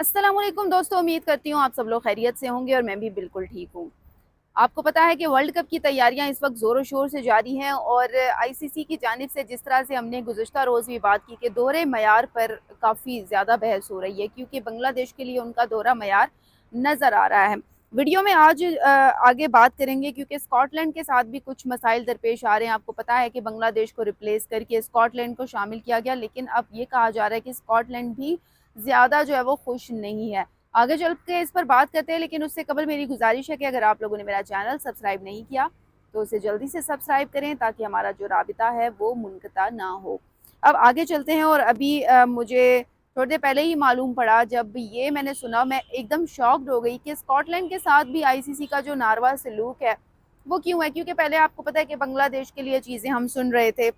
अस्सलाम वालेकुम दोस्तों, उम्मीद करती हूँ आप सब लोग खैरियत से होंगे और मैं भी बिल्कुल ठीक हूँ। आपको पता है कि वर्ल्ड कप की तैयारियां इस वक्त ज़ोरों शोर से जारी हैं और आईसीसी की जानिब से जिस तरह से हमने गुज़श्ता रोज़ भी बात की कि दोहरे मयार पर काफ़ी ज़्यादा बहस हो रही है, क्योंकि बांग्लादेश के लिए उनका दोहरा मयार नज़र आ रहा है। वीडियो में आज आगे बात करेंगे क्योंकि स्कॉटलैंड के साथ भी कुछ मसाइल दरपेश आ रहे हैं। आपको पता है कि बांग्लादेश को रिप्लेस करके स्कॉटलैंड को शामिल किया गया, लेकिन अब ये कहा जा रहा है कि स्कॉटलैंड भी ज़्यादा जो है वो खुश नहीं है। आगे चल के इस पर बात करते हैं, लेकिन उससे कबल मेरी गुजारिश है कि अगर आप लोगों ने मेरा चैनल सब्सक्राइब नहीं किया तो उसे जल्दी से सब्सक्राइब करें ताकि हमारा जो राबिता है वो मुनक़ता ना हो। अब आगे चलते हैं और अभी मुझे थोड़ी देर पहले ही मालूम पड़ा, जब ये मैंने सुना मैं एकदम शॉक्ड हो गई कि स्कॉटलैंड के साथ भी आईसीसी का जो नारवा सलूक है वो क्यों है। क्योंकि पहले आपको पता है कि बांग्लादेश के लिए चीज़ें हम सुन रहे थे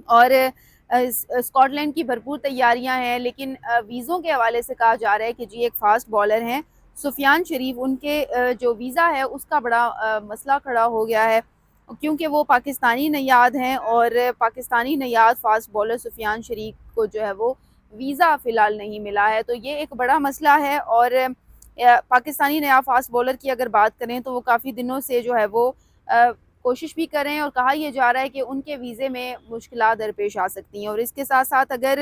और स्कॉटलैंड की भरपूर तैयारियां हैं, लेकिन वीज़ों के हवाले से कहा जा रहा है कि जी एक फ़ास्ट बॉलर हैं सुफियान शरीफ, उनके जो वीज़ा है उसका बड़ा मसला खड़ा हो गया है, क्योंकि वो पाकिस्तानी नयाद हैं और पाकिस्तानी नयाद फ़ास्ट बॉलर सुफियान शरीफ को जो है वो वीज़ा फ़िलहाल नहीं मिला है। तो ये एक बड़ा मसला है और पाकिस्तानी नया फ़ास्ट बॉलर की अगर बात करें तो वो काफ़ी दिनों से जो है वो कोशिश भी कर रहे हैं और कहा यह जा रहा है कि उनके वीज़े में मुश्किलात दरपेश आ सकती हैं। और इसके साथ साथ अगर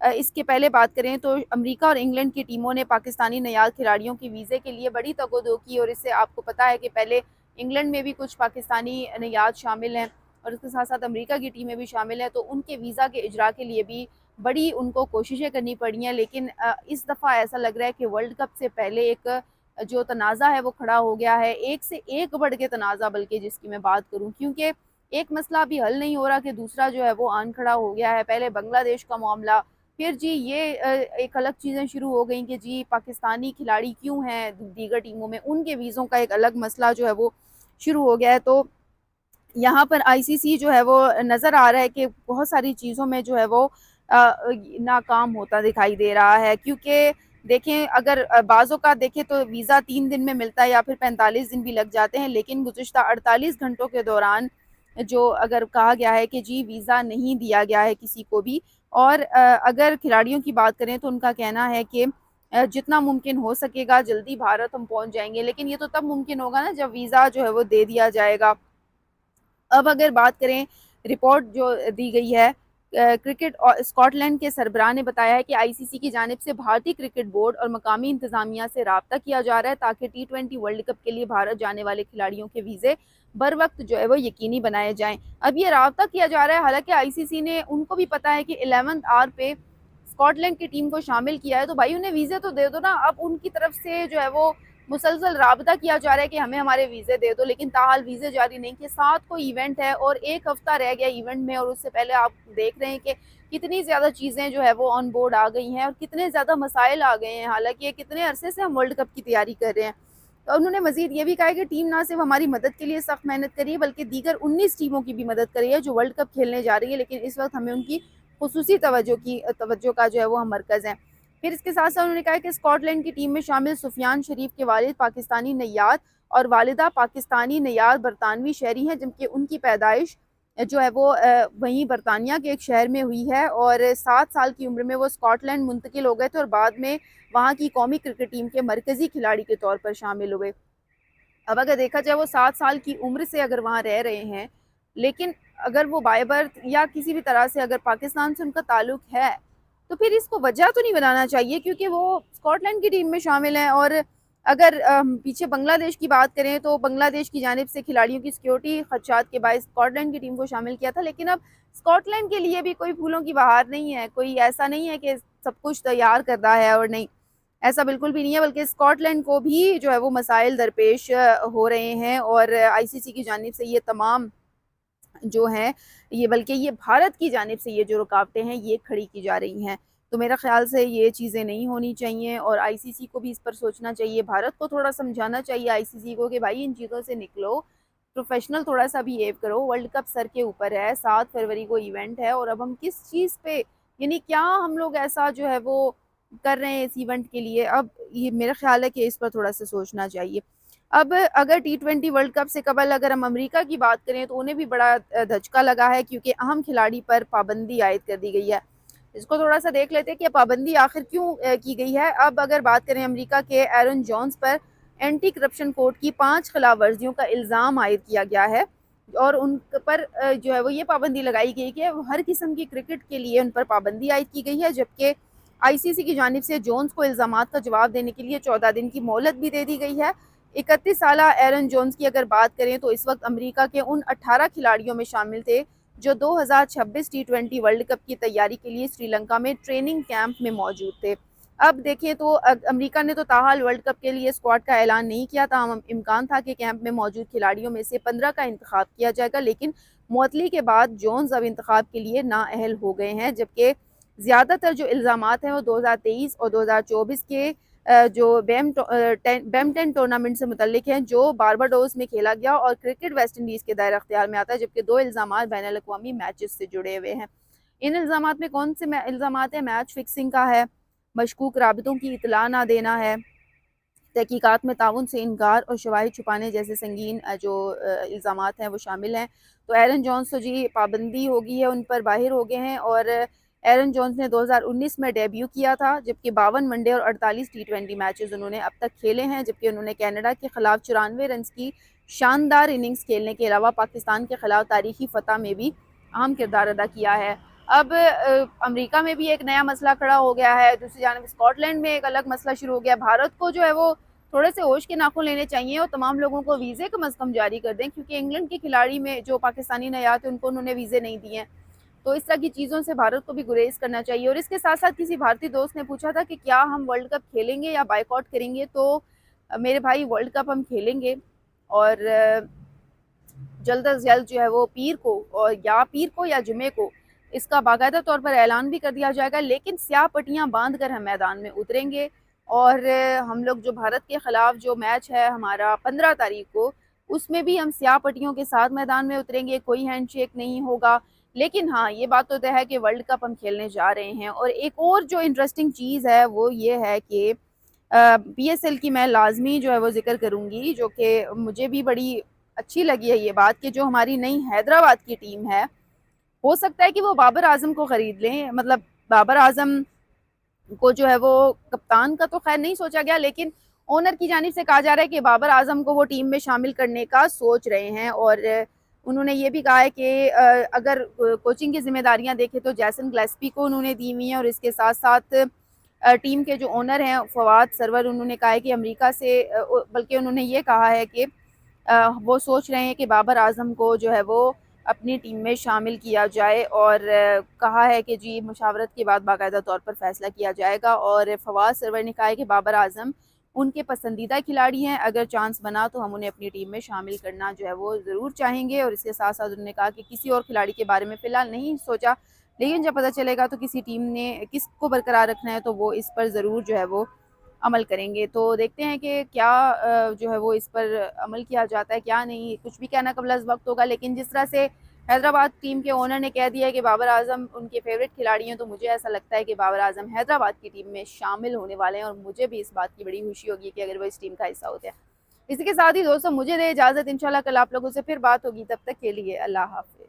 इसके पहले बात करें तो अमेरिका और इंग्लैंड की टीमों ने पाकिस्तानी नयाद खिलाड़ियों की वीज़े के लिए बड़ी तगोदो की, और इससे आपको पता है कि पहले इंग्लैंड में भी कुछ पाकिस्तानी नयाद शामिल हैं और उसके साथ साथ अमेरिका की टीमें भी शामिल हैं, तो उनके वीज़ा के इजरा के लिए भी बड़ी उनको कोशिशें करनी पड़ी हैं। लेकिन इस दफ़ा ऐसा लग रहा है कि वर्ल्ड कप से पहले एक जो तनाज़ा है वो खड़ा हो गया है, एक से एक बढ़ के तनाज़ा, बल्कि जिसकी मैं बात करूं, क्योंकि एक मसला अभी हल नहीं हो रहा कि दूसरा जो है वो आन खड़ा हो गया है। पहले बांग्लादेश का मामला, फिर जी ये एक अलग चीज़ें शुरू हो गई कि जी पाकिस्तानी खिलाड़ी क्यों हैं दीगर टीमों में, उनके वीज़ों का एक अलग मसला जो है वो शुरू हो गया है। तो यहाँ पर आईसीसी जो है वो नज़र आ रहा है कि बहुत सारी चीज़ों में जो है वो नाकाम होता दिखाई दे रहा है। क्योंकि देखें, अगर बाज़ों का देखें तो वीज़ा 3 दिन में मिलता है या फिर 45 दिन भी लग जाते हैं, लेकिन गुज़िश्ता 48 घंटों के दौरान जो अगर कहा गया है कि जी वीज़ा नहीं दिया गया है किसी को भी। और अगर खिलाड़ियों की बात करें तो उनका कहना है कि जितना मुमकिन हो सकेगा जल्दी भारत हम पहुंच जाएंगे, लेकिन ये तो तब मुमकिन होगा ना जब वीज़ा जो है वो दे दिया जाएगा। अब अगर बात करें, रिपोर्ट जो दी गई है, क्रिकेट और स्कॉटलैंड के सरबराह ने बताया है कि आईसीसी की जानिब से भारतीय क्रिकेट बोर्ड और मकामी इंतजामिया से राब्ता किया जा रहा है ताकि टी20 वर्ल्ड कप के लिए भारत जाने वाले खिलाड़ियों के वीज़े बर वक्त जो है वो यकीनी बनाए जाएं। अब ये राब्ता किया जा रहा है, हालांकि आईसीसी ने उनको भी पता है कि 11th आवर पे स्कॉटलैंड की टीम को शामिल किया है, तो भाई उन्हें वीज़े तो दे दो ना। अब उनकी तरफ से जो है वो मुसलसल राबता किया जा रहा है कि हमें हमारे वीज़े दे दो, लेकिन ताहाल वीज़े जारी नहीं किए। 7 को इवेंट है और 1 हफ्ता रह गया इवेंट में, और उससे पहले आप देख रहे हैं कि कितनी ज़्यादा चीज़ें जो है वो ऑन बोर्ड आ गई हैं और कितने ज़्यादा मसाइल आ गए हैं। हालांकि ये कितने अरसे से हम वर्ल्ड कप की तैयारी कर रहे हैं। तो उन्होंने मजीद ये भी कहा है कि टीम ना सिर्फ हमारी मदद के लिए सख्त मेहनत करी है बल्कि दीगर 19 टीमों की भी मदद करी है जो वर्ल्ड कप खेलने जा रही है, लेकिन इस वक्त हमें उनकी खुसूसी तवज्जो का जो है वो हम मरकज़ हैं। फिर इसके साथ साथ उन्होंने कहा कि स्कॉटलैंड की टीम में शामिल सुफियान शरीफ के वालिद पाकिस्तानी नयाद और वालिदा पाकिस्तानी नयाद बरतानवी शहरी हैं, जबकि उनकी पैदाइश जो है वो वहीं बरतानिया के एक शहर में हुई है और 7 साल की उम्र में वो स्कॉटलैंड मुंतकिल हो गए थे और बाद में वहाँ की कौमी क्रिकेट टीम के मरकज़ी खिलाड़ी के तौर पर शामिल हुए। अब अगर देखा जाए वो 7 साल की उम्र से अगर वहाँ रह रहे हैं, लेकिन अगर वो बाय बर्थ या किसी भी तरह से अगर पाकिस्तान से उनका ताल्लुक है, तो फिर इसको वजह तो नहीं बनाना चाहिए क्योंकि वो स्कॉटलैंड की टीम में शामिल हैं। और अगर पीछे बांग्लादेश की बात करें तो बांग्लादेश की जानिब से खिलाड़ियों की सिक्योरिटी खदशात के बायस स्कॉटलैंड की टीम को शामिल किया था, लेकिन अब स्कॉटलैंड के लिए भी कोई फूलों की बहार नहीं है। कोई ऐसा नहीं है कि सब कुछ तैयार कर रहा है, और नहीं, ऐसा बिल्कुल भी नहीं है, बल्कि स्कॉटलैंड को भी जो है वो मसाइल दरपेश हो रहे हैं। और आईसीसी की जानिब से ये तमाम जो हैं, ये बल्कि ये भारत की जानिब से ये जो रुकावटें हैं ये खड़ी की जा रही हैं। तो मेरा ख़्याल से ये चीज़ें नहीं होनी चाहिए और आईसीसी को भी इस पर सोचना चाहिए। भारत को थोड़ा समझाना चाहिए आईसीसी को कि भाई इन चीज़ों से निकलो, प्रोफेशनल थोड़ा सा बिहेव करो। वर्ल्ड कप सर के ऊपर है, 7 फरवरी को इवेंट है, और अब हम किस चीज़ पे, यानी क्या हम लोग ऐसा जो है वो कर रहे हैं इस इवेंट के लिए। अब ये मेरा ख्याल है कि इस पर थोड़ा सा सोचना चाहिए। अब अगर टी20 वर्ल्ड कप से कबल अगर हम अमेरिका की बात करें तो उन्हें भी बड़ा धचका लगा है, क्योंकि अहम खिलाड़ी पर पाबंदी आयद कर दी गई है। اس کو تھوڑا سا دیکھ لیتے ہیں کہ پابندی آخر کیوں کی گئی ہے۔ اب اگر بات کریں امریکہ کے ایرن جونز پر اینٹی کرپشن کوڈ کی 5 خلاف ورزیوں کا الزام عائد کیا گیا ہے اور ان پر جو ہے وہ یہ پابندی لگائی گئی کہ ہر قسم کی کرکٹ کے لیے ان پر پابندی عائد کی گئی ہے، جبکہ آئی سی سی کی جانب سے جونز کو الزامات کا جواب دینے کے لیے 14 دن کی مہلت بھی دے دی گئی ہے۔ 31 سالہ ایرن جونز کی اگر بات کریں تو اس وقت امریکہ کے ان 18 کھلاڑیوں میں شامل تھے جو 2026 ٹی 20 ورلڈ کپ کی تیاری کے لیے سری لنکا میں ٹریننگ کیمپ میں موجود تھے۔ اب دیکھیں تو امریکہ نے تو تاحال ورلڈ کپ کے لیے اسکواڈ کا اعلان نہیں کیا، تاہم امکان تھا کہ کیمپ میں موجود کھلاڑیوں میں سے 15 کا انتخاب کیا جائے گا، لیکن معطلی کے بعد جونز اب انتخاب کے لیے نااہل ہو گئے ہیں، جبکہ زیادہ تر جو الزامات ہیں وہ 2023 اور 2024 کے جو بیمٹن ٹورنامنٹ سے متعلق ہیں جو بارباڈوس میں کھیلا گیا اور کرکٹ ویسٹ انڈیز کے دائرہ اختیار میں آتا ہے، جبکہ 2 الزامات بین الاقوامی میچز سے جڑے ہوئے ہیں۔ ان الزامات میں کون سے الزامات ہیں؟ میچ فکسنگ کا ہے، مشکوک رابطوں کی اطلاع نہ دینا ہے، تحقیقات میں تعاون سے انکار اور شواہد چھپانے جیسے سنگین جو الزامات ہیں وہ شامل ہیں۔ تو ایرن جونز تو جی پابندی ہوگی ہے ان پر باہر ہو گئے ہیں، اور ایرن جونز نے 2019 میں ڈیبیو کیا تھا، جبکہ 52 ون ڈے اور 48 ٹی 20 میچز انہوں نے اب تک کھیلے ہیں، جبکہ انہوں نے کینیڈا کے خلاف 94 رنز کی شاندار اننگز کھیلنے کے علاوہ پاکستان کے خلاف تاریخی فتح میں بھی اہم کردار ادا کیا ہے۔ اب امریکہ میں بھی ایک نیا مسئلہ کھڑا ہو گیا ہے، دوسری جانب اسکاٹ لینڈ میں ایک الگ مسئلہ شروع ہو گیا۔ بھارت کو جو ہے وہ تھوڑے سے ہوش کے ناخن لینے چاہیے اور تمام لوگوں کو ویزے کم از کم جاری کر دیں، کیونکہ انگلینڈ کے کھلاڑی میں جو پاکستانی نیات ہیں ان کو انہوں نے ویزے نہیں دیے ہیں، تو اس طرح کی چیزوں سے بھارت کو بھی گریز کرنا چاہیے۔ اور اس کے ساتھ ساتھ کسی بھارتی دوست نے پوچھا تھا کہ کیا ہم ورلڈ کپ کھیلیں گے یا بائیکاٹ کریں گے، تو میرے بھائی ورلڈ کپ ہم کھیلیں گے، اور جلد از جلد جو ہے وہ پیر کو یا جمعے کو اس کا باقاعدہ طور پر اعلان بھی کر دیا جائے گا، لیکن سیاہ پٹیاں باندھ کر ہم میدان میں اتریں گے، اور ہم لوگ جو بھارت کے خلاف جو میچ ہے ہمارا 15 تاریخ کو، اس میں بھی ہم سیاہ پٹیوں کے ساتھ میدان میں اتریں گے، کوئی ہینڈ شیک نہیں ہوگا، لیکن ہاں یہ بات تو طے ہے کہ ورلڈ کپ ہم کھیلنے جا رہے ہیں۔ اور ایک اور جو انٹرسٹنگ چیز ہے وہ یہ ہے کہ پی ایس ایل کی میں لازمی جو ہے وہ ذکر کروں گی، جو کہ مجھے بھی بڑی اچھی لگی ہے یہ بات، کہ جو ہماری نئی حیدرآباد کی ٹیم ہے ہو سکتا ہے کہ وہ بابر اعظم کو خرید لیں، مطلب بابر اعظم کو جو ہے وہ کپتان کا تو خیر نہیں سوچا گیا، لیکن اونر کی جانب سے کہا جا رہا ہے کہ بابر اعظم کو وہ ٹیم میں شامل کرنے کا سوچ رہے ہیں، اور انہوں نے یہ بھی کہا ہے کہ اگر کوچنگ کی ذمہ داریاں دیکھیں تو جیسن گلیسپی کو انہوں نے دی ہوئی ہیں، اور اس کے ساتھ ساتھ ٹیم کے جو اونر ہیں فواد سرور، انہوں نے کہا ہے کہ امریکہ سے، بلکہ انہوں نے یہ کہا ہے کہ وہ سوچ رہے ہیں کہ بابر اعظم کو جو ہے وہ اپنی ٹیم میں شامل کیا جائے، اور کہا ہے کہ جی مشاورت کے بعد باقاعدہ طور پر فیصلہ کیا جائے گا۔ اور فواد سرور نے کہا ہے کہ بابر اعظم ان کے پسندیدہ کھلاڑی ہیں، اگر چانس بنا تو ہم انہیں اپنی ٹیم میں شامل کرنا جو ہے وہ ضرور چاہیں گے، اور اس کے ساتھ ساتھ انہوں نے کہا کہ کسی اور کھلاڑی کے بارے میں فی الحال نہیں سوچا، لیکن جب پتہ چلے گا تو کسی ٹیم نے کس کو برقرار رکھنا ہے تو وہ اس پر ضرور جو ہے وہ عمل کریں گے۔ تو دیکھتے ہیں کہ کیا جو ہے وہ اس پر عمل کیا جاتا ہے، کیا نہیں، کچھ بھی کہنا قبل از وقت ہوگا، لیکن جس طرح سے حیدرآباد ٹیم کے اونر نے کہہ دیا ہے کہ بابر اعظم ان کے فیوریٹ کھلاڑی ہیں، تو مجھے ایسا لگتا ہے کہ بابر اعظم حیدرآباد کی ٹیم میں شامل ہونے والے ہیں، اور مجھے بھی اس بات کی بڑی خوشی ہوگی کہ اگر وہ اس ٹیم کا حصہ ہوتے ہیں۔ اسی کے ساتھ ہی دوستوں مجھے دے اجازت، انشاءاللہ کل آپ لوگوں سے پھر بات ہوگی، تب تک کے لیے اللہ حافظ۔